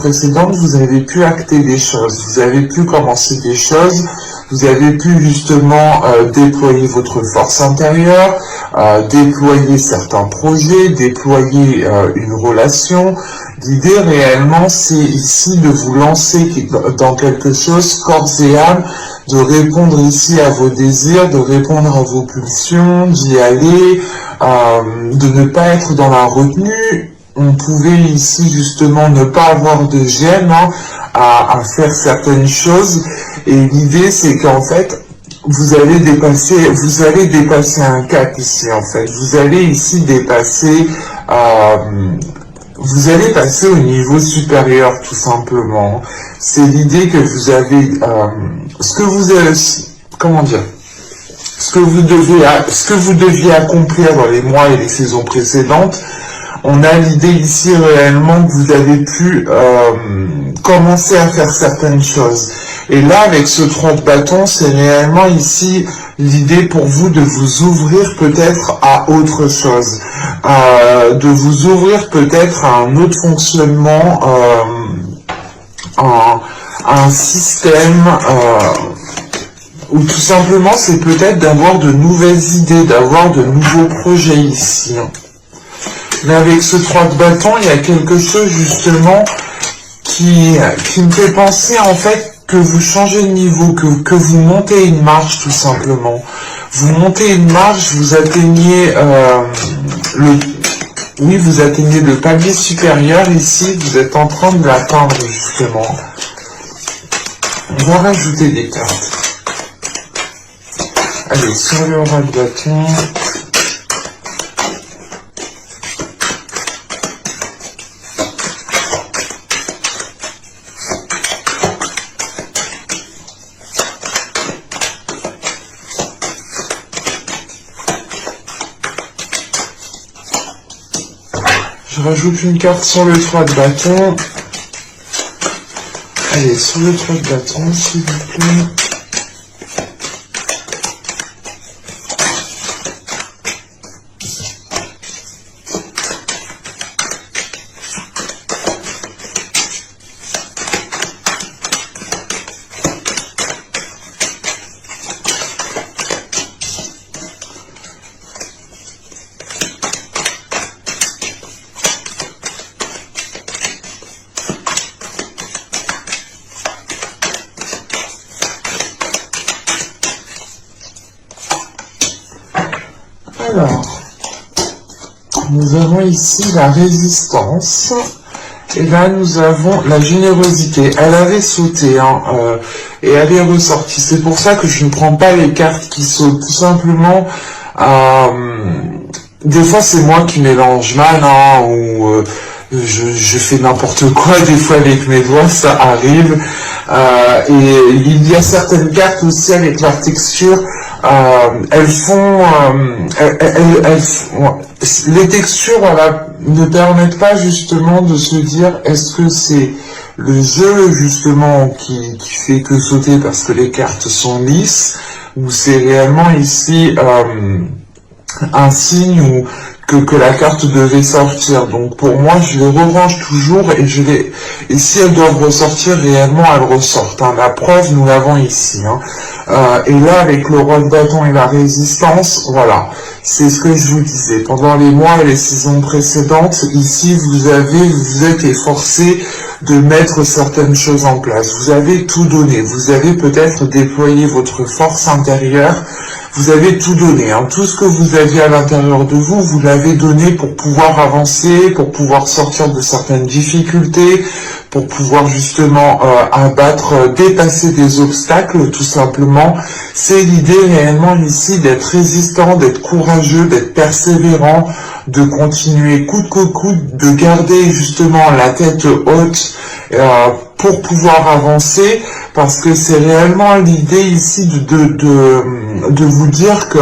précédente, vous avez pu acter des choses, vous avez pu commencer des choses, vous avez pu justement déployer votre force intérieure, déployer certains projets, déployer une relation. L'idée réellement, c'est ici de vous lancer dans quelque chose corps et âme, de répondre ici à vos désirs, de répondre à vos pulsions, d'y aller, de ne pas être dans la retenue. On pouvait ici justement ne pas avoir de gêne à faire certaines choses, et l'idée c'est qu'en fait vous allez dépasser un cap ici en fait. Vous allez ici dépasser, vous allez passer au niveau supérieur tout simplement. C'est l'idée que vous avez, ce que vous avez, comment dire, ce que vous deviez accomplir dans les mois et les saisons précédentes. On a l'idée ici réellement que vous avez pu commencer à faire certaines choses. Et là, avec ce 3 de bâton, c'est réellement ici l'idée pour vous de vous ouvrir peut-être à autre chose, de vous ouvrir peut-être à un autre fonctionnement, à un système, ou tout simplement c'est peut-être d'avoir de nouvelles idées, d'avoir de nouveaux projets ici. Mais avec ce 3 de bâton, il y a quelque chose justement qui me fait penser en fait que vous changez de niveau, que vous montez une marche tout simplement. Vous montez une marche, vous atteignez vous atteignez le palier supérieur ici, vous êtes en train de l'atteindre justement. On va rajouter des cartes. Allez, sur le roi de bâton. Je rajoute une carte sur le 3 de bâton. Allez, sur le 3 de bâton, s'il vous plaît. Alors, nous avons ici la résistance, et là nous avons la générosité. Elle avait sauté, et elle est ressortie. C'est pour ça que je ne prends pas les cartes qui sautent. Tout simplement, des fois c'est moi qui mélange mal, ou je fais n'importe quoi des fois avec mes doigts, ça arrive. Et il y a certaines cartes aussi avec leur texture. Les textures ne permettent pas justement de se dire est-ce que c'est le jeu justement qui fait que sauter parce que les cartes sont lisses, ou c'est réellement ici un signe ou que la carte devait sortir. Donc pour moi, je les rerange toujours et si elles doivent ressortir réellement, elles ressortent. La preuve, nous l'avons ici. Et là, avec le roi de bâton et la résistance, voilà, c'est ce que je vous disais. Pendant les mois et les saisons précédentes, ici, vous êtes efforcé de mettre certaines choses en place. Vous avez tout donné. Vous avez peut-être déployé votre force intérieure. Vous avez tout donné. Tout ce que vous aviez à l'intérieur de vous, vous l'avez donné pour pouvoir avancer, pour pouvoir sortir de certaines difficultés, pour pouvoir justement dépasser des obstacles, tout simplement. C'est l'idée réellement ici d'être résistant, d'être courageux, d'être persévérant, de continuer coûte que coûte, de garder justement la tête haute pour pouvoir avancer, parce que c'est réellement l'idée ici de vous dire que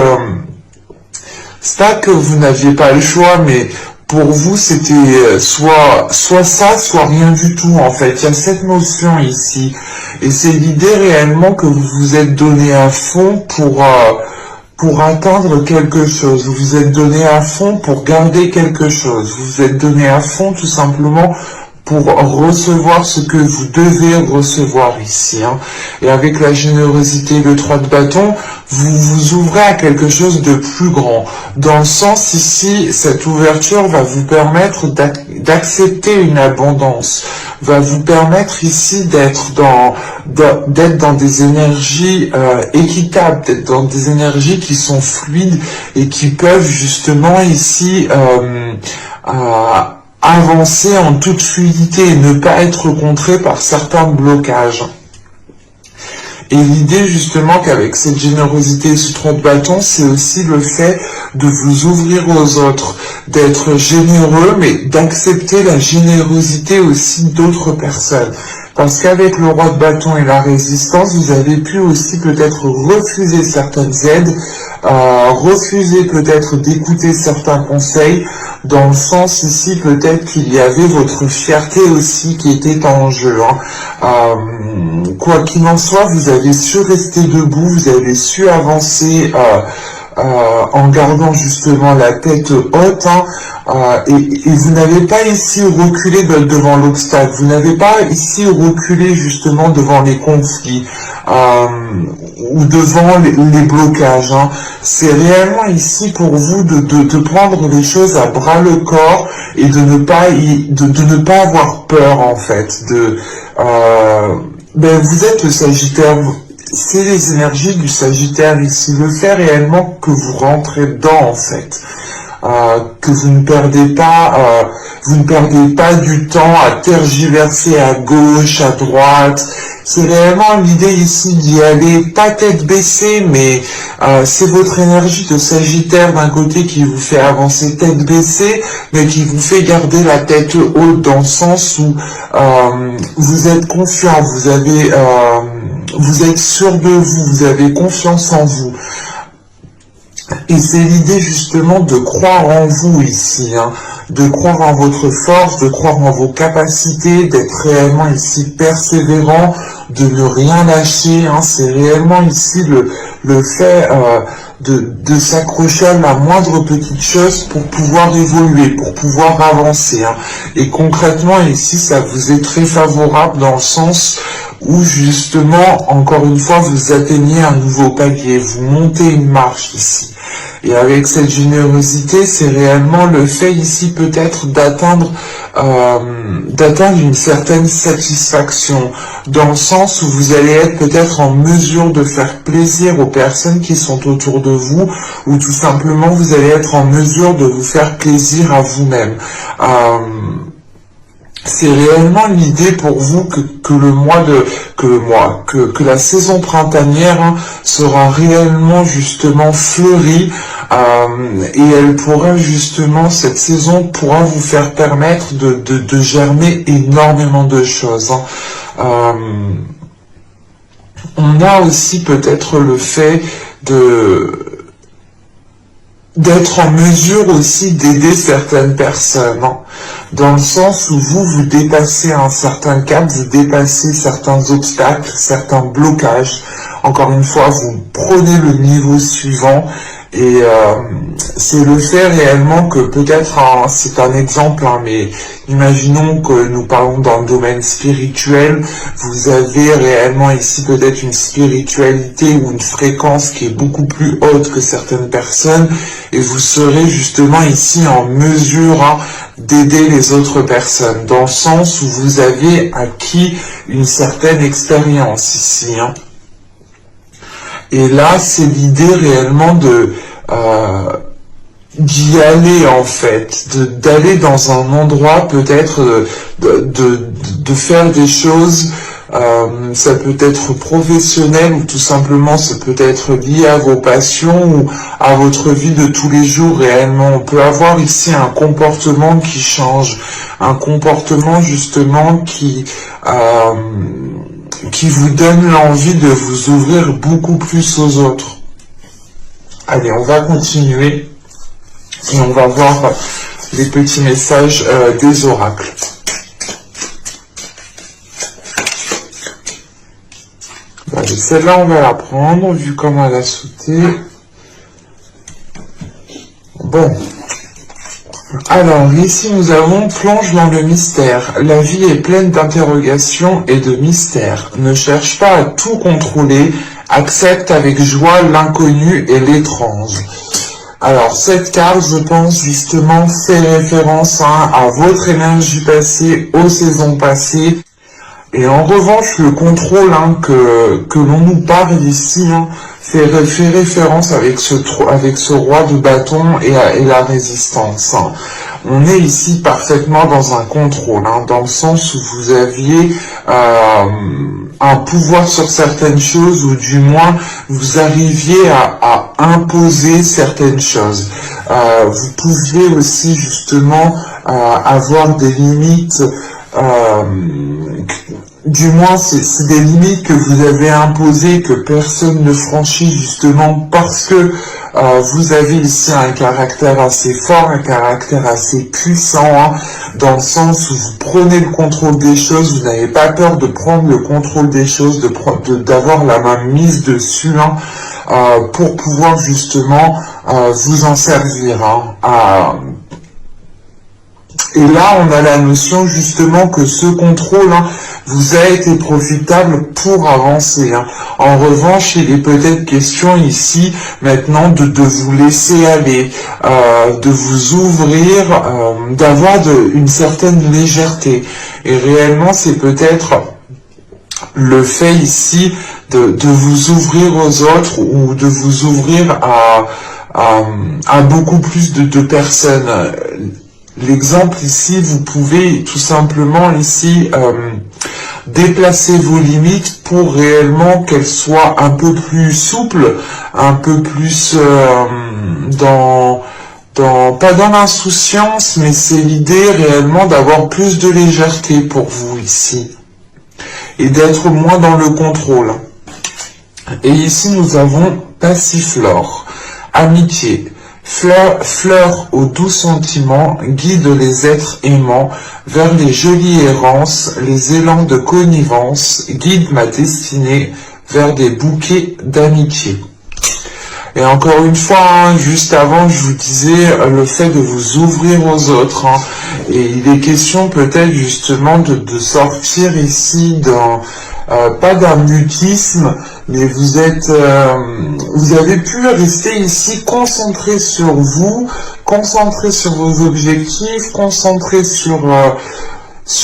c'est pas que vous n'aviez pas le choix, mais pour vous c'était soit ça, soit rien du tout en fait. Il y a cette notion ici, et c'est l'idée réellement que vous vous êtes donné à fond pour atteindre quelque chose. Vous vous êtes donné à fond pour garder quelque chose. Vous vous êtes donné à fond tout simplement pour recevoir ce que vous devez recevoir ici. Hein. Et avec la générosité, le 3 de bâton, vous vous ouvrez à quelque chose de plus grand. Dans le sens ici, cette ouverture va vous permettre d'accepter une abondance, va vous permettre ici d'être dans des énergies équitables, d'être dans des énergies qui sont fluides et qui peuvent justement ici avancer en toute fluidité et ne pas être contré par certains blocages. Et l'idée justement qu'avec cette générosité et ce 3 de bâton, c'est aussi le fait de vous ouvrir aux autres, d'être généreux, mais d'accepter la générosité aussi d'autres personnes. Parce qu'avec le roi de bâton et la résistance, vous avez pu aussi peut-être refuser certaines aides, refuser peut-être d'écouter certains conseils, dans le sens ici peut-être qu'il y avait votre fierté aussi qui était en jeu. Hein. Quoi qu'il en soit, vous avez su rester debout, vous avez su avancer en gardant justement la tête haute, hein, et vous n'avez pas ici reculé devant l'obstacle, vous n'avez pas ici reculé justement devant les conflits ou devant les blocages. Hein. C'est réellement ici pour vous de prendre les choses à bras le corps et de ne pas avoir peur en fait. Vous êtes le Sagittaire. C'est les énergies du Sagittaire ici, le fait réellement que vous rentrez dedans en fait, que vous ne perdez pas du temps à tergiverser à gauche, à droite. C'est réellement l'idée ici d'y aller, pas tête baissée, mais c'est votre énergie de Sagittaire d'un côté qui vous fait avancer tête baissée, mais qui vous fait garder la tête haute dans le sens où vous êtes confiant, vous êtes sûr de vous, vous avez confiance en vous. Et c'est l'idée justement de croire en vous ici, hein, de croire en votre force, de croire en vos capacités, d'être réellement ici persévérant, de ne rien lâcher. Hein, c'est réellement ici le fait de s'accrocher à la moindre petite chose pour pouvoir évoluer, pour pouvoir avancer. Hein. Et concrètement ici, ça vous est très favorable dans le sens où justement, encore une fois, vous atteignez un nouveau palier, vous montez une marche ici. Et avec cette générosité, c'est réellement le fait ici peut-être d'atteindre une certaine satisfaction, dans le sens où vous allez être peut-être en mesure de faire plaisir aux personnes qui sont autour de vous, ou tout simplement vous allez être en mesure de vous faire plaisir à vous-même. C'est réellement l'idée pour vous que la saison printanière, hein, sera réellement justement fleurie, et elle pourra justement, cette saison pourra vous faire permettre de germer énormément de choses. Hein. On a aussi peut-être le fait d'être en mesure aussi d'aider certaines personnes, hein, dans le sens où vous dépassez un certain cap, vous dépassez certains obstacles, certains blocages. Encore une fois, vous prenez le niveau suivant et c'est le fait réellement que peut-être, c'est un exemple, hein, mais imaginons que nous parlons dans le domaine spirituel, vous avez réellement ici peut-être une spiritualité ou une fréquence qui est beaucoup plus haute que certaines personnes et vous serez justement ici en mesure, hein, d'aider les autres personnes, dans le sens où vous avez acquis une certaine expérience ici. Hein. Et là, c'est l'idée réellement d'y aller en fait, d'aller dans un endroit peut-être, de faire des choses, ça peut être professionnel ou tout simplement ça peut être lié à vos passions ou à votre vie de tous les jours réellement. On peut avoir ici un comportement qui change, un comportement justement qui vous donne l'envie de vous ouvrir beaucoup plus aux autres. Allez, on va continuer et on va voir les petits messages des oracles. Allez, celle-là, on va la prendre, vu comment elle a sauté. Bon, Alors, ici, nous avons plonge dans le mystère. La vie est pleine d'interrogations et de mystères. Ne cherche pas à tout contrôler. Accepte avec joie l'inconnu et l'étrange. Alors, cette carte, je pense, justement, fait référence à votre énergie passée, aux saisons passées. Et en revanche, le contrôle que l'on nous parle ici fait référence avec ce roi de bâton et la résistance. On est ici parfaitement dans un contrôle, dans le sens où vous aviez un pouvoir sur certaines choses, ou du moins vous arriviez à imposer certaines choses. Vous pouviez aussi justement avoir des limites. Du moins, c'est des limites que vous avez imposées, que personne ne franchit justement parce que vous avez ici un caractère assez fort, un caractère assez puissant, dans le sens où vous prenez le contrôle des choses, vous n'avez pas peur de prendre le contrôle des choses, d'avoir la main mise dessus, pour pouvoir justement vous en servir. Et là, on a la notion justement que ce contrôle vous a été profitable pour avancer. En revanche, il est peut-être question ici maintenant de vous laisser aller, de vous ouvrir, d'avoir une certaine légèreté. Et réellement, c'est peut-être le fait ici de vous ouvrir aux autres, ou de vous ouvrir à beaucoup plus de personnes. L'exemple ici, vous pouvez tout simplement ici déplacer vos limites pour réellement qu'elles soient un peu plus souples, un peu plus pas dans l'insouciance, mais c'est l'idée réellement d'avoir plus de légèreté pour vous ici, et d'être moins dans le contrôle. Et ici nous avons Passiflore, amitié. Fleur aux doux sentiments, guide les êtres aimants vers les jolies errances, les élans de connivence, guide ma destinée vers des bouquets d'amitié. Et encore une fois, juste avant, je vous disais le fait de vous ouvrir aux autres, et il est question peut-être justement de sortir ici pas d'un mutisme, mais vous avez pu rester ici concentré sur vous, concentré sur vos objectifs, concentré sur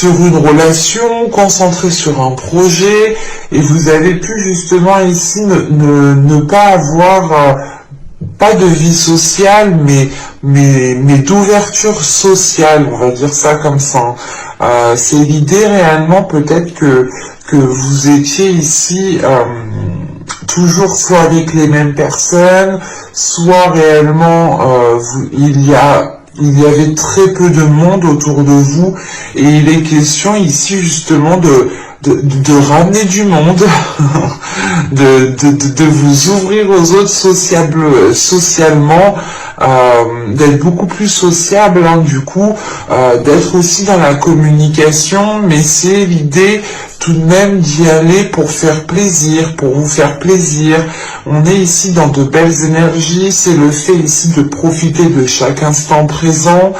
une relation, concentré sur un projet, et vous avez pu justement ici ne pas avoir pas de vie sociale, mais d'ouverture sociale, on va dire ça comme ça. C'est l'idée réellement peut-être que vous étiez ici toujours soit avec les mêmes personnes, soit réellement il y avait très peu de monde autour de vous, et il est question ici justement de ramener du monde, de vous ouvrir aux autres socialement, d'être beaucoup plus sociable, du coup, d'être aussi dans la communication, mais c'est l'idée tout de même d'y aller pour faire plaisir, pour vous faire plaisir. On est ici dans de belles énergies, c'est le fait ici de profiter de chaque instant présent,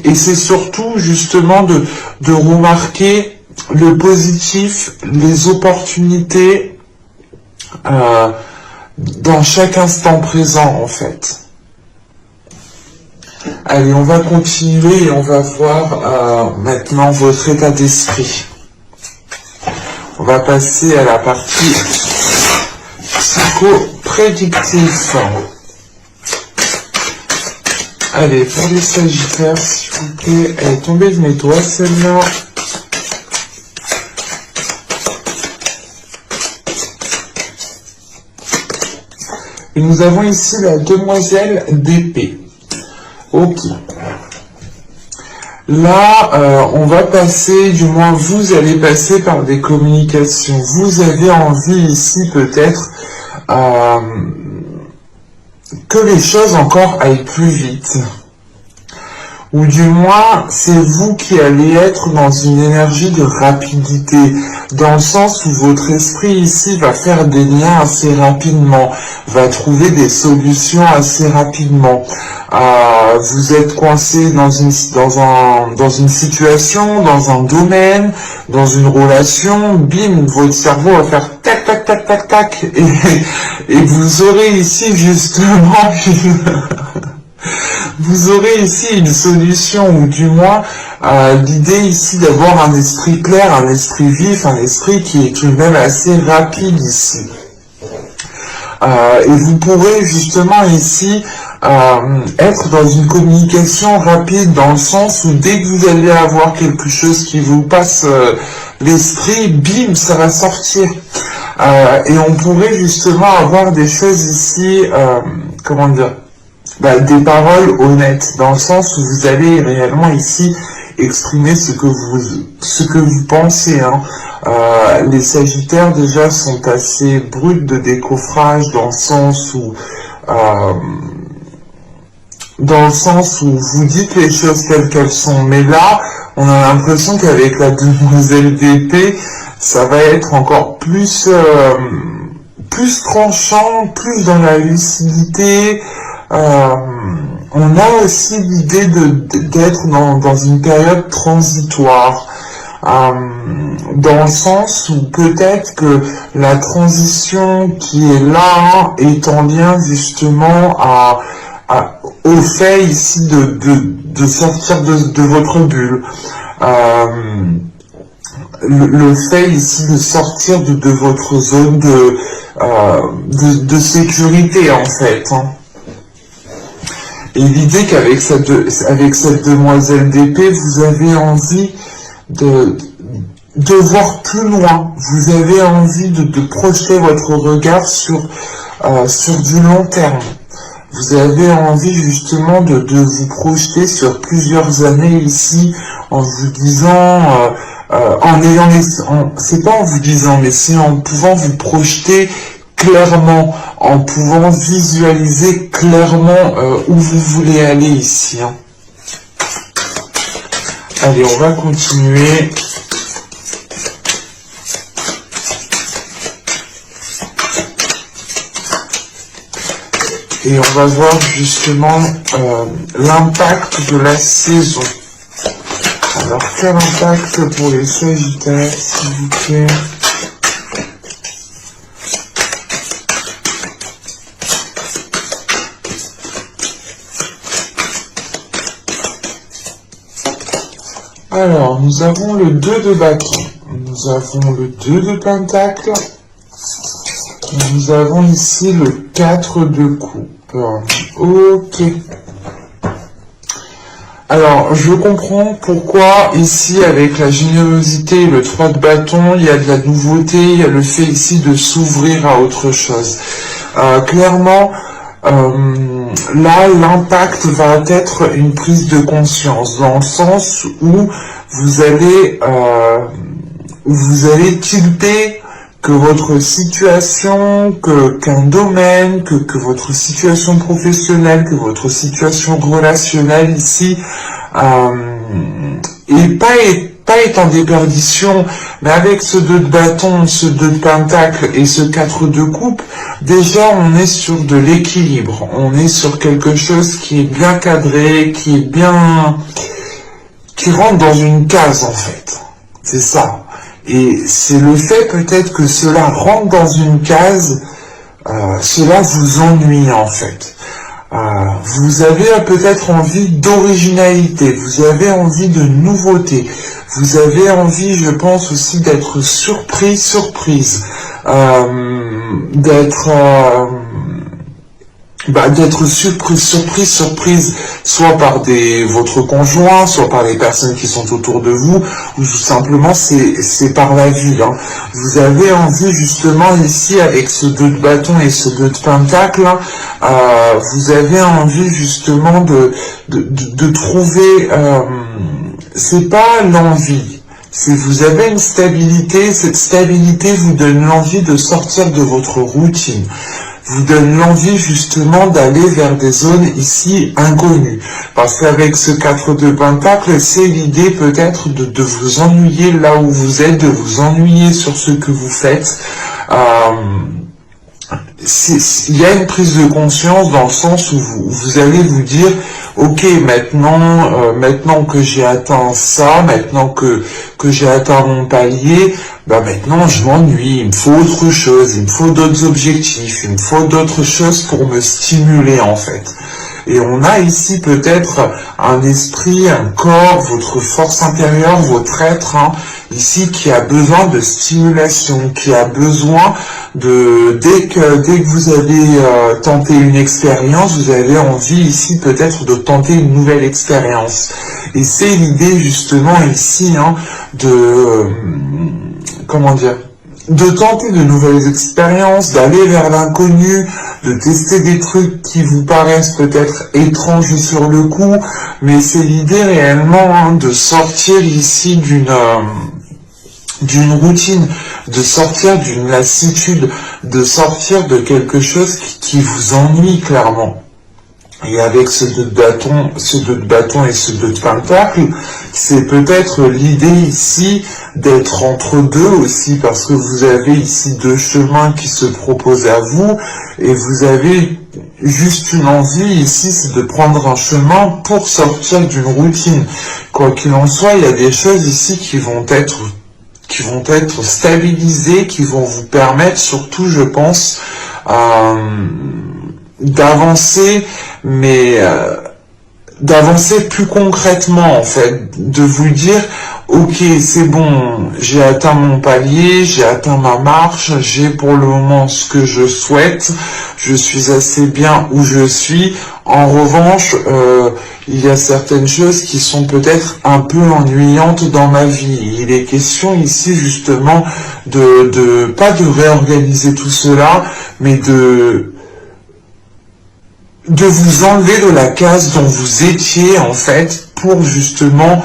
et c'est surtout justement de remarquer le positif, les opportunités dans chaque instant présent en fait. Allez, on va continuer et on va voir maintenant votre état d'esprit. On va passer à la partie psycho-prédictif. Allez, pour les Sagittaires, s'il vous plaît, elle est tombée de mes doigts celle-là. Et nous avons ici la demoiselle d'épée. Ok. Là, on va passer, du moins vous allez passer par des communications. Vous avez envie ici peut-être que les choses encore aillent plus vite. ou du moins c'est vous qui allez être dans une énergie de rapidité, dans le sens où votre esprit ici va faire des liens assez rapidement, va trouver des solutions assez rapidement. Vous êtes coincé dans une situation, dans un domaine, dans une relation, bim, votre cerveau va faire tac tac tac tac tac, et vous aurez ici justement vous aurez ici une solution, ou du moins l'idée ici d'avoir un esprit clair, un esprit vif, un esprit qui est tout de même assez rapide ici. Et vous pourrez justement ici être dans une communication rapide, dans le sens où dès que vous allez avoir quelque chose qui vous passe l'esprit, bim, ça va sortir. Et on pourrait justement avoir des choses ici, comment dire, des paroles honnêtes, dans le sens où vous allez réellement ici exprimer ce que vous pensez. Hein. Les Sagittaires déjà sont assez bruts de décoffrage, dans le sens où vous dites les choses telles qu'elles sont. Mais là, on a l'impression qu'avec la demoiselle d'épée, ça va être encore plus tranchant, plus dans la lucidité. On a aussi l'idée d'être dans une période transitoire, dans le sens où peut-être que la transition qui est là est en lien justement au fait ici de sortir de votre bulle. Le fait ici de sortir de votre zone de sécurité, en fait. Hein. Et l'idée qu'avec cette demoiselle d'épée, vous avez envie de voir plus loin. Vous avez envie de projeter votre regard sur du long terme. Vous avez envie justement de vous projeter sur plusieurs années ici, en vous disant, c'est pas en vous disant, mais c'est en pouvant vous projeter clairement, en pouvant visualiser clairement où vous voulez aller ici. Hein. Allez, on va continuer. Et on va voir justement l'impact de la saison. Alors, quel impact pour les Sagittaires, s'il vous plaît? Alors, nous avons le 2 de bâton, nous avons le 2 de pentacle, nous avons ici le 4 de coupe. Ok. Alors, je comprends pourquoi ici, avec la générosité et le 3 de bâton, il y a de la nouveauté, il y a le fait ici de s'ouvrir à autre chose. Clairement, là, l'impact va être une prise de conscience, dans le sens où vous allez tilter que votre situation, qu'un domaine, que votre situation professionnelle, que votre situation relationnelle ici, pas est en déperdition, mais avec ce 2 de bâton, ce 2 de pentacle et ce 4 de coupe, déjà on est sur de l'équilibre, on est sur quelque chose qui est bien cadré, qui rentre dans une case en fait, c'est ça. Et c'est le fait peut-être que cela rentre dans une case, cela vous ennuie en fait. Vous avez peut-être envie d'originalité, vous avez envie de nouveauté, vous avez envie, je pense aussi, d'être surprise, d'être surprise, soit par votre conjoint, soit par les personnes qui sont autour de vous, ou tout simplement c'est par la vie. Hein. Vous avez envie justement ici, avec ce 2 de bâton et ce 2 de pentacle, vous avez envie justement de trouver, c'est pas l'envie, c'est vous avez une stabilité, cette stabilité vous donne l'envie de sortir de votre routine. vous donne l'envie justement d'aller vers des zones ici inconnues. Parce qu'avec ce 4 de Pentacle, c'est l'idée peut-être de vous ennuyer là où vous êtes, de vous ennuyer sur ce que vous faites. Il y a une prise de conscience dans le sens où vous allez vous dire ok, maintenant que j'ai atteint ça, maintenant que j'ai atteint mon palier, bah maintenant je m'ennuie, il me faut autre chose, il me faut d'autres objectifs, il me faut d'autres choses pour me stimuler en fait. Et on a ici peut-être un esprit, un corps, votre force intérieure, votre être, ici qui a besoin de stimulation, qui a besoin de... Dès que vous avez tenté une expérience, vous avez envie ici peut-être de tenter une nouvelle expérience. Et c'est l'idée justement ici comment dire, de tenter de nouvelles expériences, d'aller vers l'inconnu, de tester des trucs qui vous paraissent peut-être étranges sur le coup, mais c'est l'idée réellement de sortir ici d'une routine, de sortir d'une lassitude, de sortir de quelque chose qui vous ennuie clairement. Et avec ce 2 de bâton et ce 2 de pentacle, c'est peut-être l'idée ici d'être entre deux aussi, parce que vous avez ici 2 chemins qui se proposent à vous, et vous avez juste une envie ici, c'est de prendre un chemin pour sortir d'une routine. Quoi qu'il en soit, il y a des choses ici qui vont être stabilisées, qui vont vous permettre surtout, je pense, d'avancer, mais d'avancer plus concrètement en fait, de vous dire ok, c'est bon, j'ai atteint mon palier, j'ai atteint ma marche, j'ai pour le moment ce que je souhaite, je suis assez bien où je suis. En revanche, il y a certaines choses qui sont peut-être un peu ennuyantes dans ma vie. Il est question ici justement pas de réorganiser tout cela, mais de vous enlever de la case dont vous étiez en fait pour justement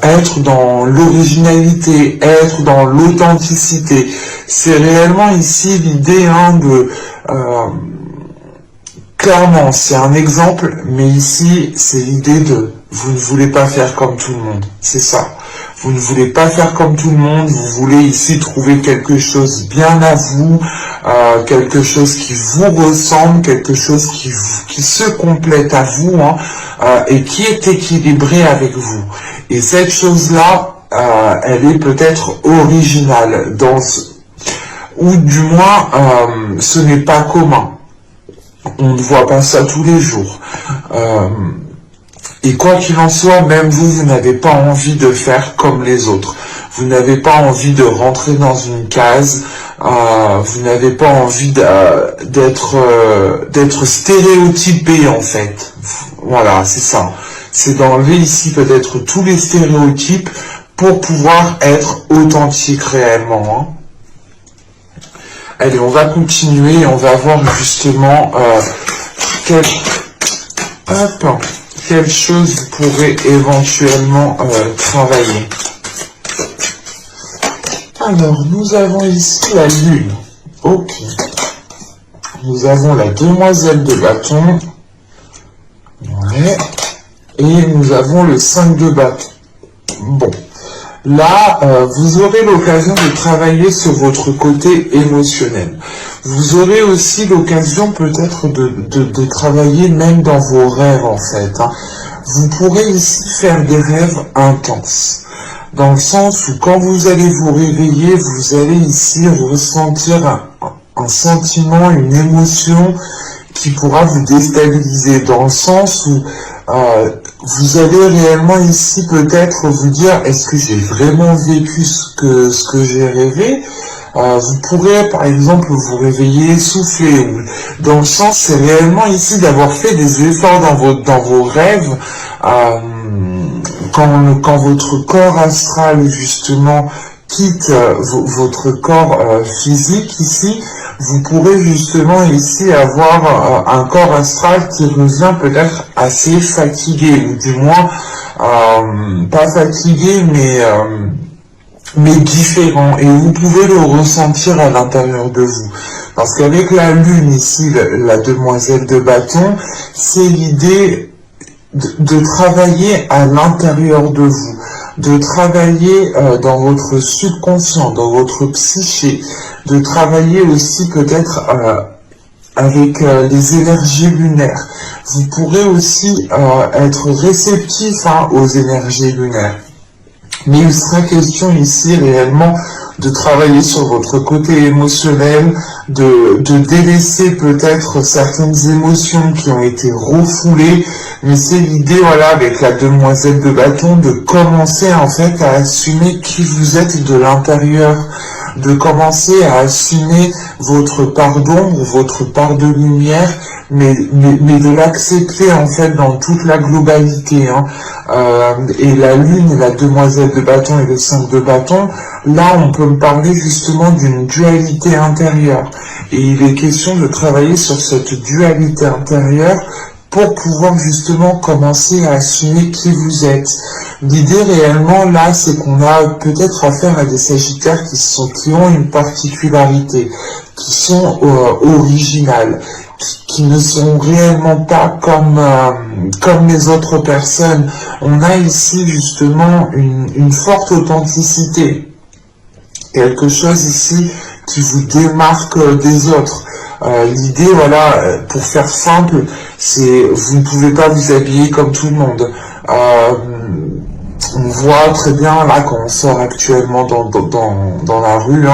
être dans l'originalité, être dans l'authenticité. C'est réellement ici l'idée clairement c'est un exemple, mais ici c'est l'idée de vous ne voulez pas faire comme tout le monde, c'est ça. Vous ne voulez pas faire comme tout le monde, vous voulez ici trouver quelque chose bien à vous, quelque chose qui vous ressemble, quelque chose qui se complète à vous, et qui est équilibré avec vous. Et cette chose-là, elle est peut-être originale, ou du moins, ce n'est pas commun. On ne voit pas ça tous les jours. Et quoi qu'il en soit, même vous n'avez pas envie de faire comme les autres. Vous n'avez pas envie de rentrer dans une case. Vous n'avez pas envie d'être stéréotypé en fait. Voilà, c'est ça. C'est d'enlever ici peut-être tous les stéréotypes pour pouvoir être authentique réellement. Allez, on va continuer et on va voir justement quelle chose vous pourrez éventuellement travailler. Alors, nous avons ici la lune. Ok. Nous avons la demoiselle de bâton. Ouais. Et nous avons le 5 de bâton. Bon. Là, vous aurez l'occasion de travailler sur votre côté émotionnel. Vous aurez aussi l'occasion peut-être de travailler même dans vos rêves en fait. Vous pourrez ici faire des rêves intenses. Dans le sens où quand vous allez vous réveiller, vous allez ici ressentir un sentiment, une émotion qui pourra vous déstabiliser. Dans le sens où vous allez réellement ici peut-être vous dire est-ce que j'ai vraiment vécu ce que j'ai rêvé. Vous pourrez par exemple vous réveiller essoufflé, dans le sens c'est réellement ici d'avoir fait des efforts dans vos rêves, quand votre corps astral justement quitte votre corps physique ici, vous pourrez justement ici avoir un corps astral qui revient peut-être assez fatigué, ou du moins pas fatigué mais différent, et vous pouvez le ressentir à l'intérieur de vous. Parce qu'avec la lune ici, la demoiselle de bâton, c'est l'idée de travailler à l'intérieur de vous, de travailler dans votre subconscient, dans votre psyché, de travailler aussi peut-être avec les énergies lunaires. Vous pourrez aussi être réceptif aux énergies lunaires. Mais il sera question ici réellement de travailler sur votre côté émotionnel, de délaisser peut-être certaines émotions qui ont été refoulées, mais c'est l'idée, voilà, avec la demoiselle de bâton, de commencer en fait à assumer qui vous êtes de l'intérieur, de commencer à assumer votre part d'ombre, votre part de lumière, mais de l'accepter en fait dans toute la globalité. Et la lune, et la demoiselle de bâton et le 5 de bâton, là on peut me parler justement d'une dualité intérieure. Et il est question de travailler sur cette dualité intérieure pour pouvoir justement commencer à assumer qui vous êtes. L'idée réellement là, c'est qu'on a peut-être affaire à des sagittaires qui ont une particularité, qui sont originales, qui ne sont réellement pas comme les autres personnes. On a ici justement une forte authenticité, quelque chose ici qui vous démarque des autres. L'idée, voilà, pour faire simple, c'est vous ne pouvez pas vous habiller comme tout le monde. On voit très bien là quand on sort actuellement dans la rue,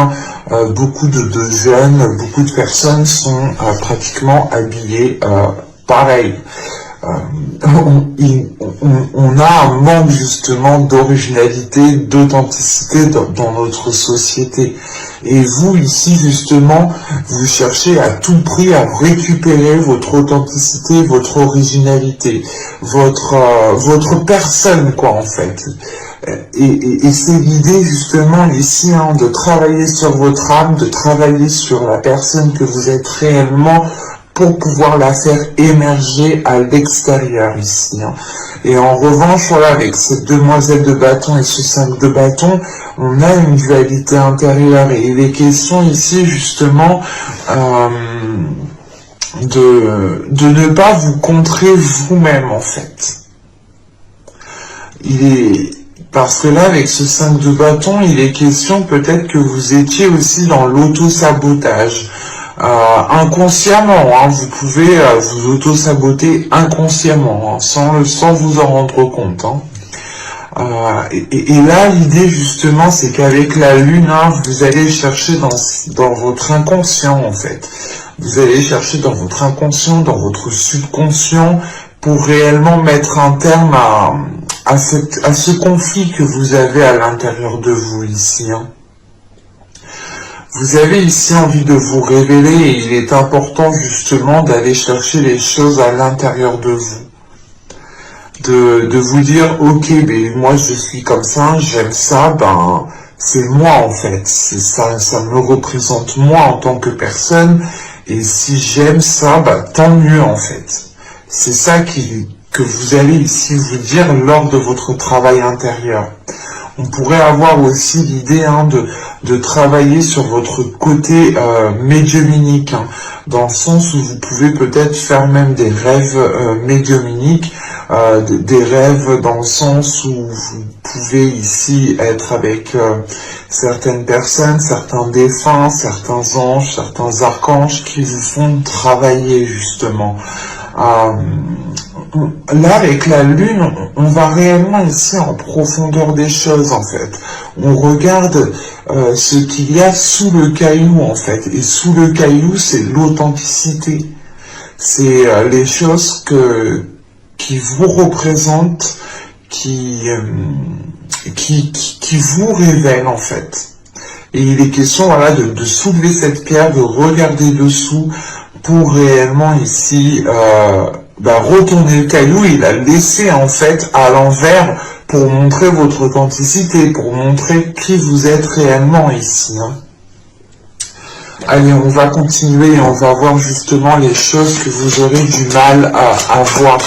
beaucoup de jeunes, beaucoup de personnes sont pratiquement habillées pareil. On a un manque justement d'originalité, d'authenticité dans notre société. Et vous ici justement, vous cherchez à tout prix à récupérer votre authenticité, votre originalité, votre personne quoi en fait. Et c'est l'idée justement ici de travailler sur votre âme, de travailler sur la personne que vous êtes réellement, pour pouvoir la faire émerger à l'extérieur ici. Et en revanche, voilà, avec cette demoiselle de bâton et ce 5 de bâton, on a une dualité intérieure. Et il est question ici justement de ne pas vous contrer vous-même en fait. Parce que là, avec ce 5 de bâton, il est question peut-être que vous étiez aussi dans l'auto-sabotage. Inconsciemment, vous pouvez vous auto-saboter inconsciemment, sans vous en rendre compte. Et là, l'idée justement, c'est qu'avec la lune, vous allez chercher dans votre inconscient en fait. Vous allez chercher dans votre inconscient, dans votre subconscient, pour réellement mettre un terme à ce conflit que vous avez à l'intérieur de vous ici. Vous avez ici envie de vous révéler et il est important justement d'aller chercher les choses à l'intérieur de vous. De vous dire, ok, mais moi je suis comme ça, j'aime ça, c'est moi en fait. Ça me représente moi en tant que personne et si j'aime ça, tant mieux en fait. C'est ça que vous allez ici vous dire lors de votre travail intérieur. On pourrait avoir aussi l'idée de travailler sur votre côté médiumnique, dans le sens où vous pouvez peut-être faire même des rêves médiumniques, des rêves dans le sens où vous pouvez ici être avec certaines personnes, certains défunts, certains anges, certains archanges qui vous font travailler justement. Là, avec la lune, on va réellement ici en profondeur des choses, en fait. On regarde ce qu'il y a sous le caillou, en fait. Et sous le caillou, c'est l'authenticité. C'est les choses qui vous représentent, qui vous révèlent, en fait. Et il est question, voilà, de soulever cette pierre, de regarder dessous, pour réellement ici retourner le caillou et la laisser en fait à l'envers pour montrer votre authenticité, pour montrer qui vous êtes réellement ici. Allez, on va continuer et on va voir justement les choses que vous aurez du mal à voir.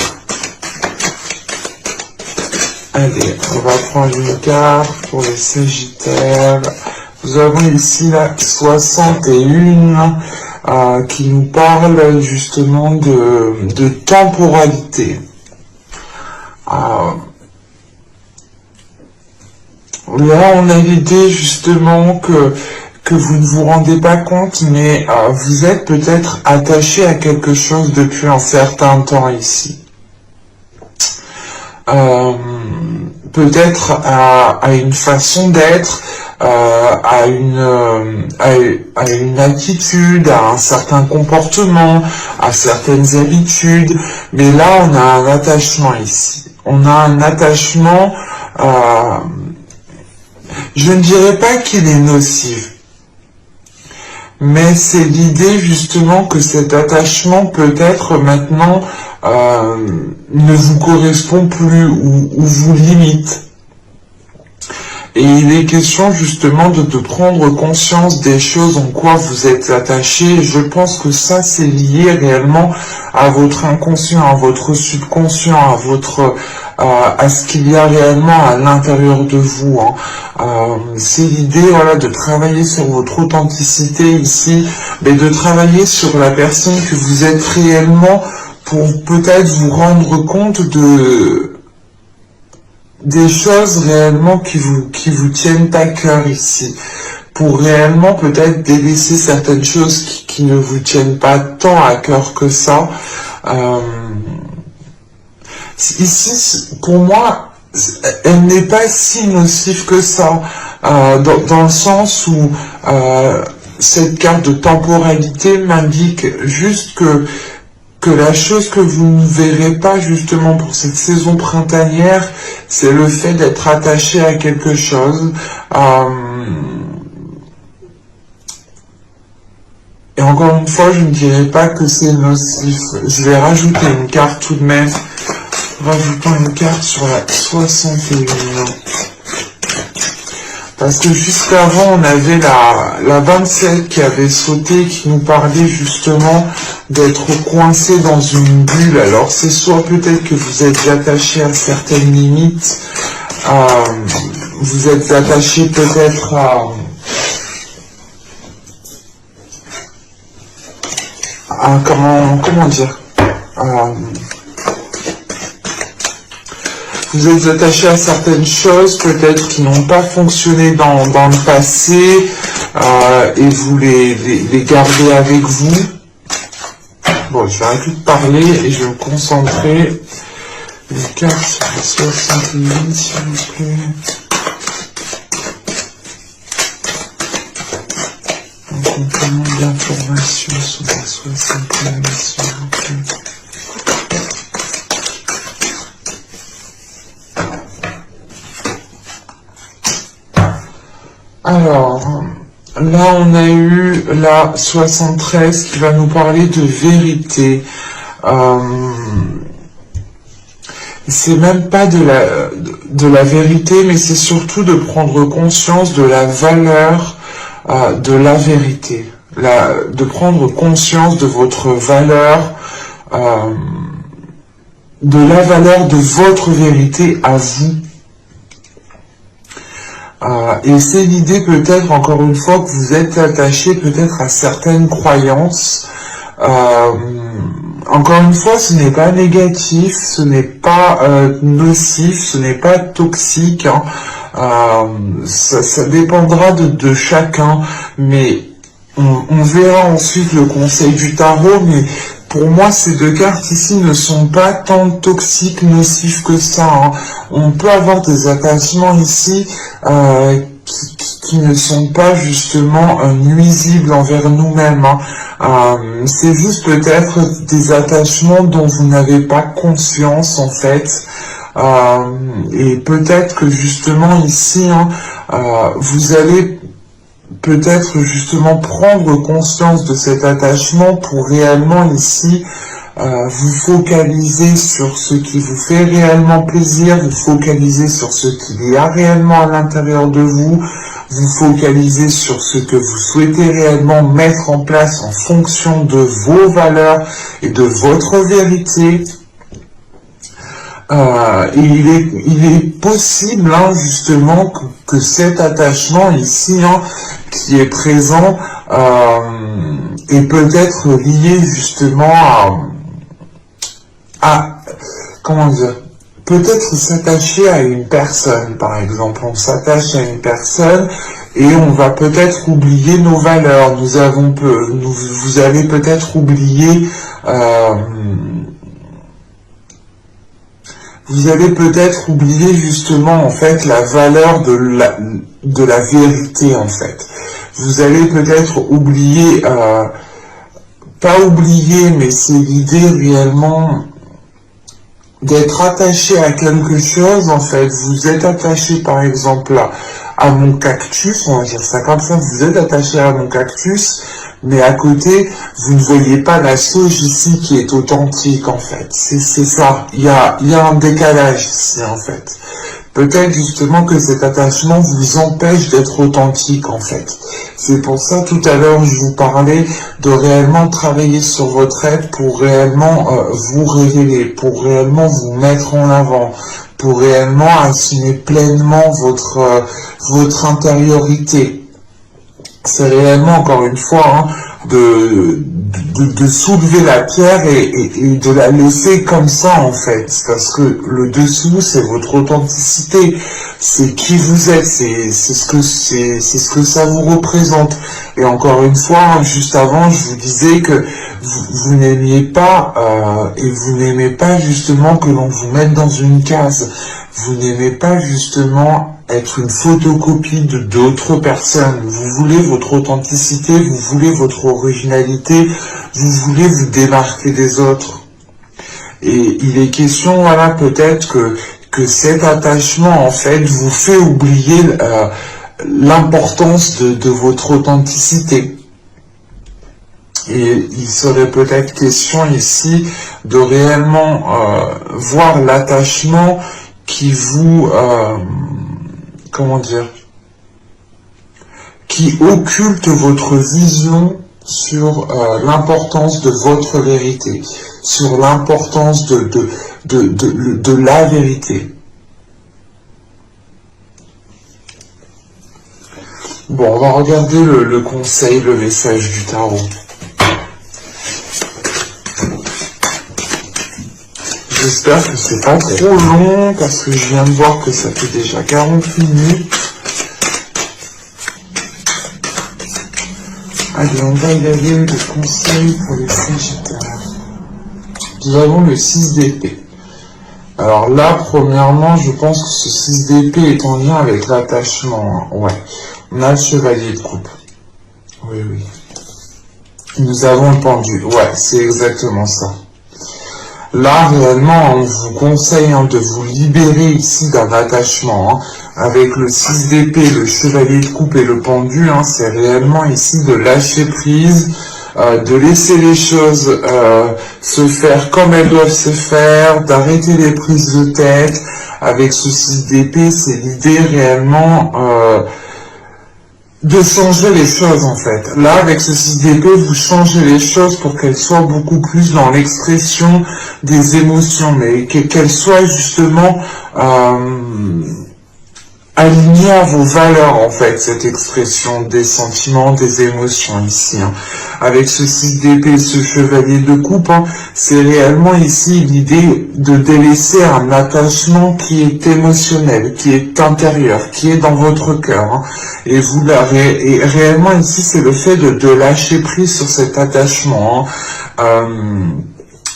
Allez, on va prendre une carte pour les Sagittaires. Nous avons ici la 61. qui nous parle justement de temporalité. Là, on a l'idée justement que vous ne vous rendez pas compte, mais vous êtes peut-être attaché à quelque chose depuis un certain temps ici. Peut-être à une façon d'être, à une attitude, à un certain comportement, à certaines habitudes, mais là on a un attachement ici. On a un attachement, je ne dirais pas qu'il est nocif, mais c'est l'idée justement que cet attachement peut-être maintenant ne vous correspond plus ou vous limite. Et il est question justement de prendre conscience des choses en quoi vous êtes attaché. Et je pense que ça c'est lié réellement à votre inconscient, à votre subconscient, à ce qu'il y a réellement à l'intérieur de vous. C'est l'idée, voilà, de travailler sur votre authenticité ici, mais de travailler sur la personne que vous êtes réellement pour peut-être vous rendre compte des choses réellement qui vous tiennent à cœur ici, pour réellement peut-être délaisser certaines choses qui ne vous tiennent pas tant à cœur que ça. Ici, pour moi, elle n'est pas si nocive que ça, dans le sens où cette carte de temporalité m'indique juste que la chose que vous ne verrez pas justement pour cette saison printanière, c'est le fait d'être attaché à quelque chose. Et encore une fois, je ne dirais pas que c'est nocif. Je vais rajouter une carte tout de même. Rajoutons une carte sur la 61. Parce que juste avant, on avait la 27 qui avait sauté, qui nous parlait justement d'être coincé dans une bulle. Alors c'est soit peut-être que vous êtes attaché à certaines limites, vous êtes attaché peut-être à comment dire, vous êtes attaché à certaines choses peut-être qui n'ont pas fonctionné dans le passé, et vous les gardez avec vous. Bon, je vais arrêter de parler et je vais me concentrer. Les cartes sur la 61, s'il vous plaît. Un complément d'information sur la 61, s'il vous plaît. Alors, là on a eu la 73 qui va nous parler de vérité. C'est même pas de la vérité, mais c'est surtout de prendre conscience de la valeur de la vérité. De prendre conscience de votre valeur, de la valeur de votre vérité à vous. Et c'est l'idée peut-être, encore une fois, que vous êtes attaché peut-être à certaines croyances. Encore une fois, ce n'est pas négatif, ce n'est pas nocif, ce n'est pas toxique. Ça dépendra de chacun, mais on verra ensuite le conseil du tarot, mais pour moi, ces deux cartes ici ne sont pas tant toxiques, nocifs que ça. On peut avoir des attachements ici qui ne sont pas justement nuisibles envers nous-mêmes. C'est juste peut-être des attachements dont vous n'avez pas conscience en fait. Et peut-être que justement ici, vous allez peut-être justement prendre conscience de cet attachement pour réellement ici vous focaliser sur ce qui vous fait réellement plaisir, vous focaliser sur ce qu'il y a réellement à l'intérieur de vous, vous focaliser sur ce que vous souhaitez réellement mettre en place en fonction de vos valeurs et de votre vérité. Et il est possible, hein, justement, que cet attachement ici, hein, qui est présent, est peut-être lié justement comment dire, peut-être s'attacher à une personne, par exemple. On s'attache à une personne et on va peut-être oublier nos valeurs. Vous allez peut-être oublier justement en fait la valeur de la vérité en fait. Vous allez peut-être oublier, pas oublier, mais c'est l'idée réellement d'être attaché à quelque chose en fait. Vous êtes attaché par exemple à mon cactus, on va dire ça comme ça, vous êtes attaché à mon cactus, mais à côté, vous ne voyez pas la sauge ici qui est authentique en fait. C'est ça, il y a un décalage ici en fait. Peut-être justement que cet attachement vous empêche d'être authentique en fait. C'est pour ça tout à l'heure je vous parlais de réellement travailler sur votre être pour réellement vous révéler, pour réellement vous mettre en avant, pour réellement assumer pleinement votre intériorité. C'est réellement, encore une fois, hein, de soulever la pierre et de la laisser comme ça, en fait. Parce que le dessous, c'est votre authenticité. C'est qui vous êtes. C'est ce que ça vous représente. Et encore une fois, hein, juste avant, je vous disais que vous n'aimiez pas, et vous n'aimez pas justement que l'on vous mette dans une case. Vous n'aimez pas justement être une photocopie de d'autres personnes. Vous voulez votre authenticité, vous voulez votre originalité, vous voulez vous démarquer des autres. Et il est question, voilà, peut-être que cet attachement, en fait, vous fait oublier l'importance de votre authenticité. Et il serait peut-être question ici de réellement voir l'attachement qui vous... comment dire, qui occulte votre vision sur l'importance de votre vérité, sur l'importance de la vérité. Bon, on va regarder le conseil, le message du tarot. J'espère que c'est pas trop long, parce que je viens de voir que ça fait déjà 40 minutes. Allez, on va y aller, le conseil pour les Sagittaires. Nous avons le 6 d'épée. Alors là, premièrement, je pense que ce 6 d'épée est en lien avec l'attachement. Hein. Ouais, on a le chevalier de coupe. Oui, oui. Nous avons le pendule. Ouais, c'est exactement ça. Là, réellement, on vous conseille de vous libérer ici d'un attachement. Hein. Avec le 6 d'épée, le chevalier de coupe et le pendule, hein, c'est réellement ici de lâcher prise, de laisser les choses se faire comme elles doivent se faire, d'arrêter les prises de tête. Avec ce 6 d'épée, c'est l'idée réellement... de changer les choses en fait. Là, avec ce 6 d'épée, vous changez les choses pour qu'elles soient beaucoup plus dans l'expression des émotions, mais qu'elles soient justement alignées à vos valeurs en fait, cette expression des sentiments, des émotions ici. Hein. Avec ce 6 d'épée, ce chevalier de coupe, hein, c'est réellement ici l'idée de délaisser un attachement qui est émotionnel, qui est intérieur, qui est dans votre cœur. Hein. Et réellement ici, c'est le fait de lâcher prise sur cet attachement. Hein.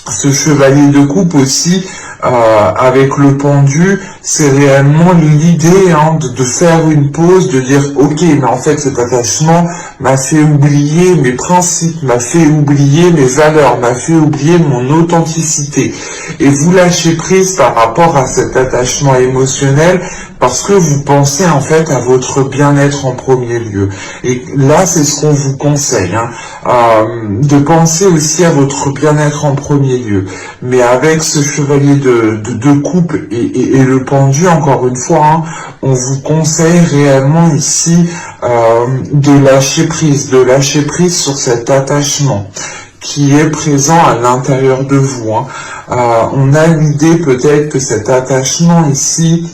Ce chevalier de coupe aussi, avec le pendu, c'est réellement l'idée de faire une pause, de dire ok, mais en fait cet attachement m'a fait oublier mes principes, m'a fait oublier mes valeurs, m'a fait oublier mon authenticité. Et vous lâchez prise par rapport à cet attachement émotionnel parce que vous pensez en fait à votre bien-être en premier lieu. Et là, c'est ce qu'on vous conseille, hein, de penser aussi à votre bien-être en premier lieu. Mais avec ce chevalier de coupe et le pendu, encore une fois, hein, on vous conseille réellement ici de lâcher prise sur cet attachement qui est présent à l'intérieur de vous. Hein. On a l'idée peut-être que cet attachement ici,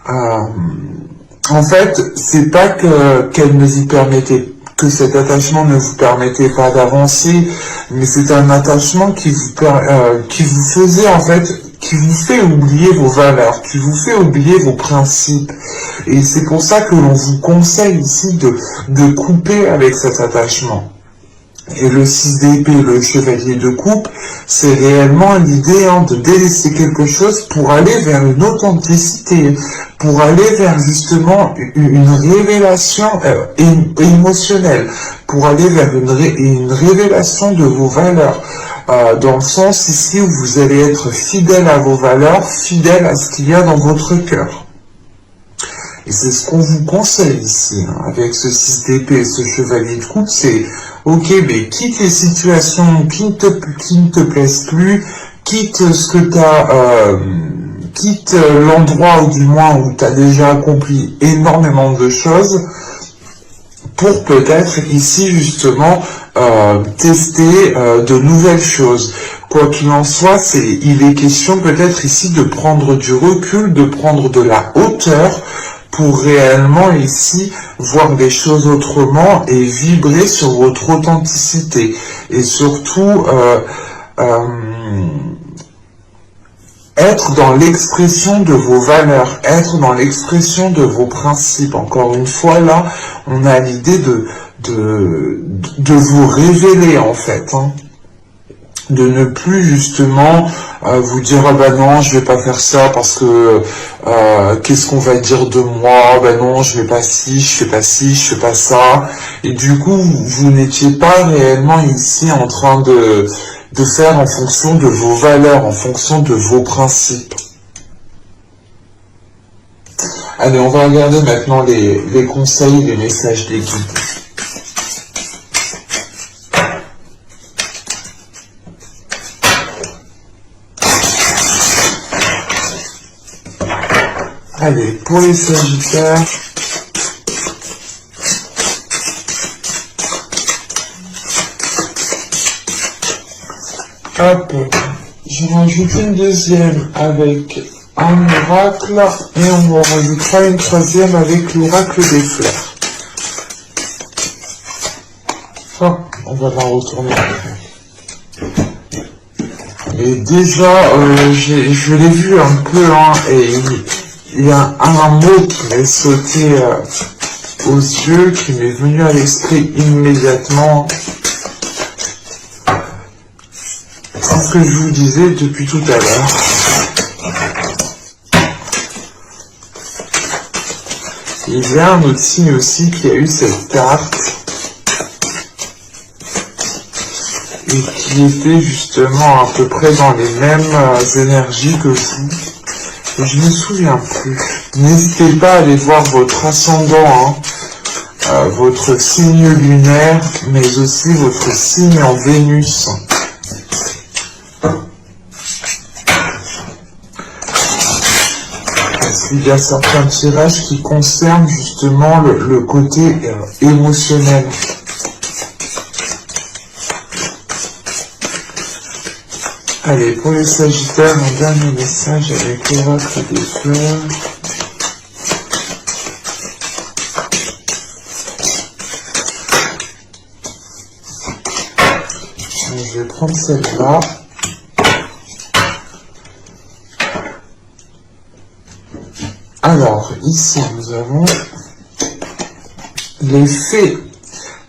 en fait, c'est pas qu'elle ne vous permettait, que cet attachement ne vous permettait pas d'avancer, mais c'est un attachement qui vous faisait en fait, qui vous fait oublier vos valeurs, qui vous fait oublier vos principes. Et c'est pour ça que l'on vous conseille ici de couper avec cet attachement. Et le 6 d'épée, le chevalier de coupe, c'est réellement l'idée de délaisser quelque chose pour aller vers une authenticité, pour aller vers justement une révélation émotionnelle, pour aller vers une révélation de vos valeurs, dans le sens ici où vous allez être fidèle à vos valeurs, fidèle à ce qu'il y a dans votre cœur. Et c'est ce qu'on vous conseille ici, hein, avec ce 6 d'épée et ce chevalier de coupe, c'est ok, mais quitte les situations qui ne te plaisent plus, quitte ce que quitte l'endroit ou du moins où tu as déjà accompli énormément de choses, pour peut-être ici justement tester de nouvelles choses. Quoi qu'il en soit, il est question peut-être ici de prendre du recul, de prendre de la hauteur, pour réellement ici voir les choses autrement et vibrer sur votre authenticité. Et surtout, être dans l'expression de vos valeurs, être dans l'expression de vos principes. Encore une fois, là, on a l'idée de vous révéler, en fait. Hein. De ne plus justement vous dire ah ben non je vais pas faire ça parce que qu'est-ce qu'on va dire de moi, ben non je vais pas ci, je fais pas ci, je fais pas ça, et du coup vous n'étiez pas réellement ici en train de faire en fonction de vos valeurs, en fonction de vos principes. Allez, on va regarder maintenant les conseils, les messages des guides. Allez, pour les Sagittaires, hop, j'en rajoute une deuxième avec un oracle et on en rajoutera une troisième avec l'oracle des fleurs. Oh, on va la retourner. Et déjà, je l'ai vu un peu, hein, et il y a un mot qui m'est sauté aux yeux, qui m'est venu à l'esprit immédiatement. C'est ce que je vous disais depuis tout à l'heure. Il y a un autre signe aussi qui a eu cette carte et qui était justement à peu près dans les mêmes énergies que vous. Je ne me souviens plus. N'hésitez pas à aller voir votre ascendant, hein, votre signe lunaire, mais aussi votre signe en Vénus. Parce qu'il y a certains tirages qui concernent justement le côté émotionnel. Allez, pour les Sagittaires, un dernier message avec l'oracle des fleurs. Je vais prendre celle-là. Alors, ici, nous avons les fées.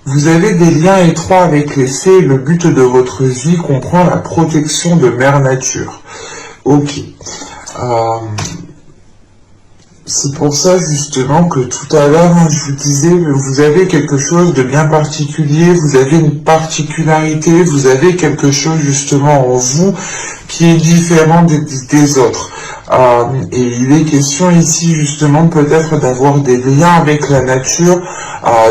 Vous avez des liens étroits avec les fées. Le but de votre vie comprend la protection de Mère Nature. Ok. C'est pour ça justement que tout à l'heure, hein, je vous disais, vous avez quelque chose de bien particulier, vous avez une particularité, vous avez quelque chose justement en vous qui est différent des autres. Et il est question ici justement peut-être d'avoir des liens avec la nature,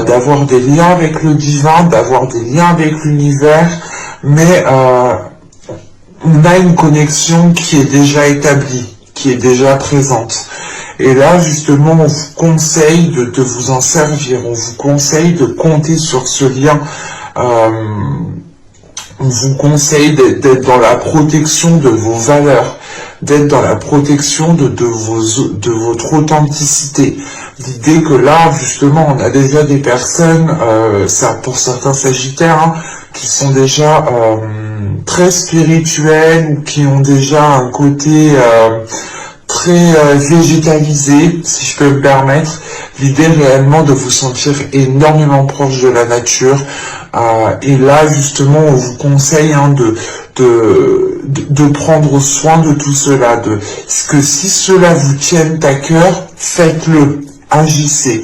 d'avoir des liens avec le divin, d'avoir des liens avec l'univers, mais on a une connexion qui est déjà établie, qui est déjà présente. Et là, justement, on vous conseille de vous en servir, on vous conseille de compter sur ce lien. on vous conseille d'être dans la protection de vos valeurs, d'être dans la protection de votre authenticité. L'idée que là, justement, on a déjà des personnes, ça pour certains sagittaires, hein, qui sont déjà très spirituels ou qui ont déjà un côté très végétalisé, si je peux me permettre. L'idée réellement de vous sentir énormément proche de la nature. Et là, justement, on vous conseille hein, de prendre soin de tout cela. Que si cela vous tienne à cœur, faites-le, agissez.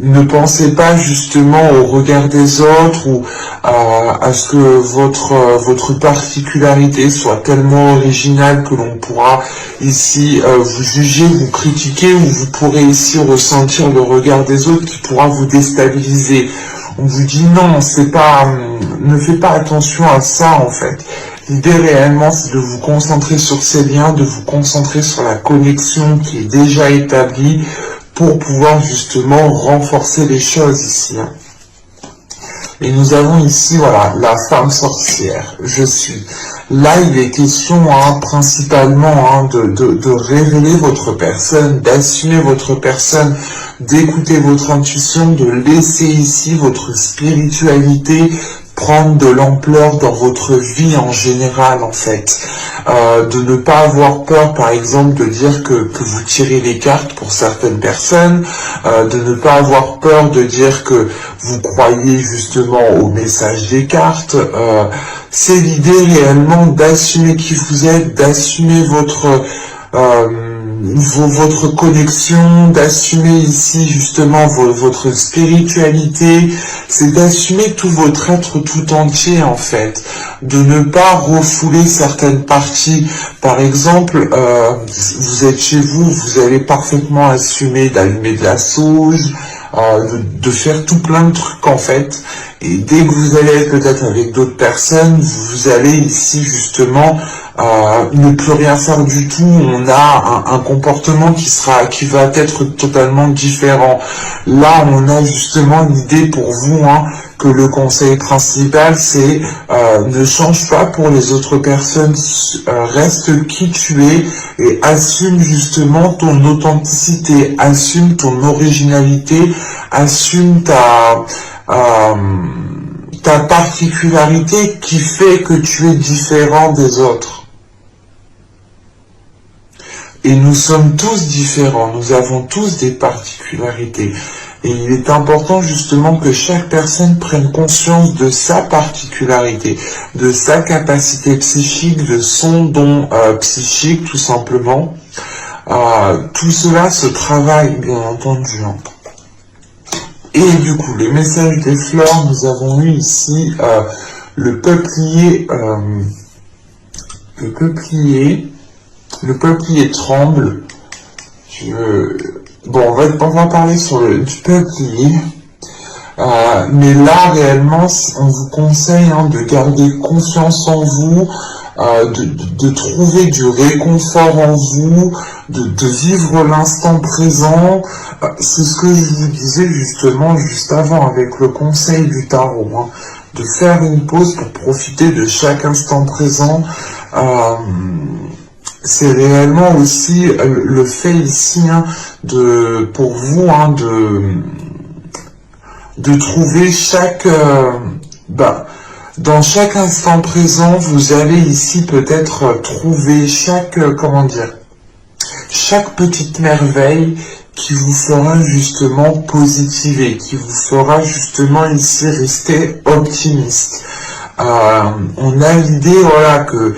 Ne pensez pas justement au regard des autres ou à ce que votre particularité soit tellement originale que l'on pourra ici vous juger, vous critiquer, ou vous pourrez ici ressentir le regard des autres qui pourra vous déstabiliser. On vous dit non, c'est pas, ne faites pas attention à ça en fait. L'idée réellement, c'est de vous concentrer sur ces liens, de vous concentrer sur la connexion qui est déjà établie pour pouvoir justement renforcer les choses ici. Hein. Et nous avons ici, voilà, la femme sorcière. Je suis. Là, il est question hein, principalement hein, de révéler votre personne, d'assumer votre personne, d'écouter votre intuition, de laisser ici votre spiritualité prendre de l'ampleur dans votre vie en général en fait, de ne pas avoir peur par exemple de dire que vous tirez les cartes pour certaines personnes, de ne pas avoir peur de dire que vous croyez justement au message des cartes, c'est l'idée réellement d'assumer qui vous êtes, d'assumer votre connexion, d'assumer ici justement votre spiritualité, c'est d'assumer tout votre être tout entier en fait, de ne pas refouler certaines parties. Par exemple, vous êtes chez vous, vous allez parfaitement assumer d'allumer de la sauge, de faire tout plein de trucs en fait, et dès que vous allez être peut-être avec d'autres personnes, vous allez ici justement ne plus rien faire du tout. On a un comportement qui va être totalement différent. Là, on a justement l'idée pour vous hein, que le conseil principal, c'est ne change pas pour les autres personnes, reste qui tu es et assume justement ton authenticité, assume ton originalité, assume ta particularité qui fait que tu es différent des autres. Et nous sommes tous différents, nous avons tous des particularités. Et il est important justement que chaque personne prenne conscience de sa particularité, de sa capacité psychique, de son don psychique tout simplement. Tout cela se travaille bien entendu. Et du coup, les messages des fleurs, nous avons eu ici le peuplier tremble. Bon, on va parler du peuplier. Mais là, réellement, on vous conseille hein, de garder confiance en vous, de trouver du réconfort en vous, de vivre l'instant présent. C'est ce que je vous disais justement juste avant avec le conseil du tarot. Hein, de faire une pause pour profiter de chaque instant présent. C'est réellement aussi le fait ici hein, pour vous hein, de trouver dans chaque instant présent, vous allez ici peut-être trouver chaque petite merveille qui vous fera justement positiver, qui vous fera justement ici rester optimiste. On a l'idée voilà que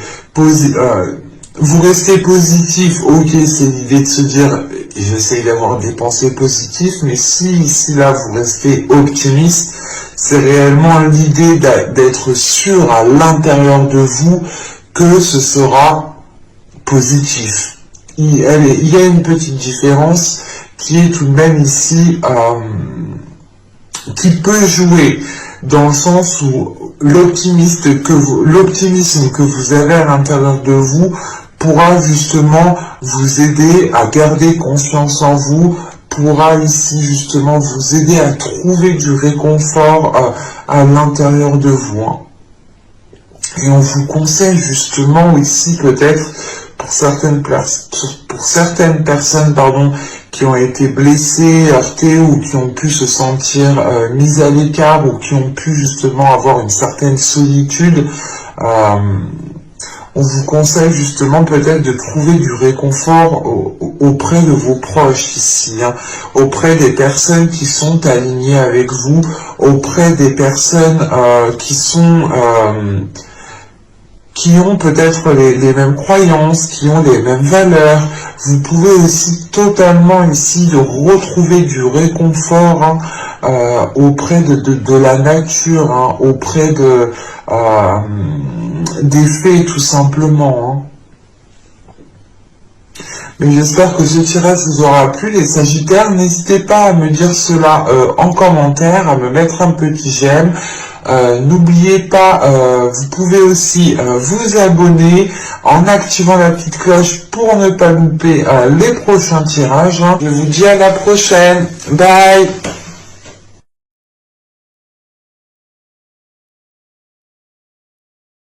vous restez positif, ok, c'est l'idée de se dire, j'essaye d'avoir des pensées positives, mais si ici là vous restez optimiste, c'est réellement l'idée d'être sûr à l'intérieur de vous que ce sera positif. Il y a une petite différence qui est tout de même ici, qui peut jouer dans le sens où l'optimisme que vous avez à l'intérieur de vous pourra justement vous aider à garder confiance en vous, pourra ici justement vous aider à trouver du réconfort à l'intérieur de vous. Hein. Et on vous conseille justement ici peut-être pour certaines personnes pardon, qui ont été blessées, heurtées ou qui ont pu se sentir mises à l'écart ou qui ont pu justement avoir une certaine solitude, on vous conseille justement peut-être de trouver du réconfort auprès de vos proches ici, hein, auprès des personnes qui sont alignées avec vous, auprès des personnes qui ont peut-être les mêmes croyances, qui ont les mêmes valeurs. Vous pouvez aussi totalement ici retrouver du réconfort hein, auprès de la nature, hein, auprès des faits tout simplement. Hein. Mais j'espère que ce tirage vous aura plu, les Sagittaires. N'hésitez pas à me dire cela en commentaire, à me mettre un petit j'aime. N'oubliez pas, vous pouvez aussi vous abonner en activant la petite cloche pour ne pas louper les prochains tirages. Hein. Je vous dis à la prochaine. Bye!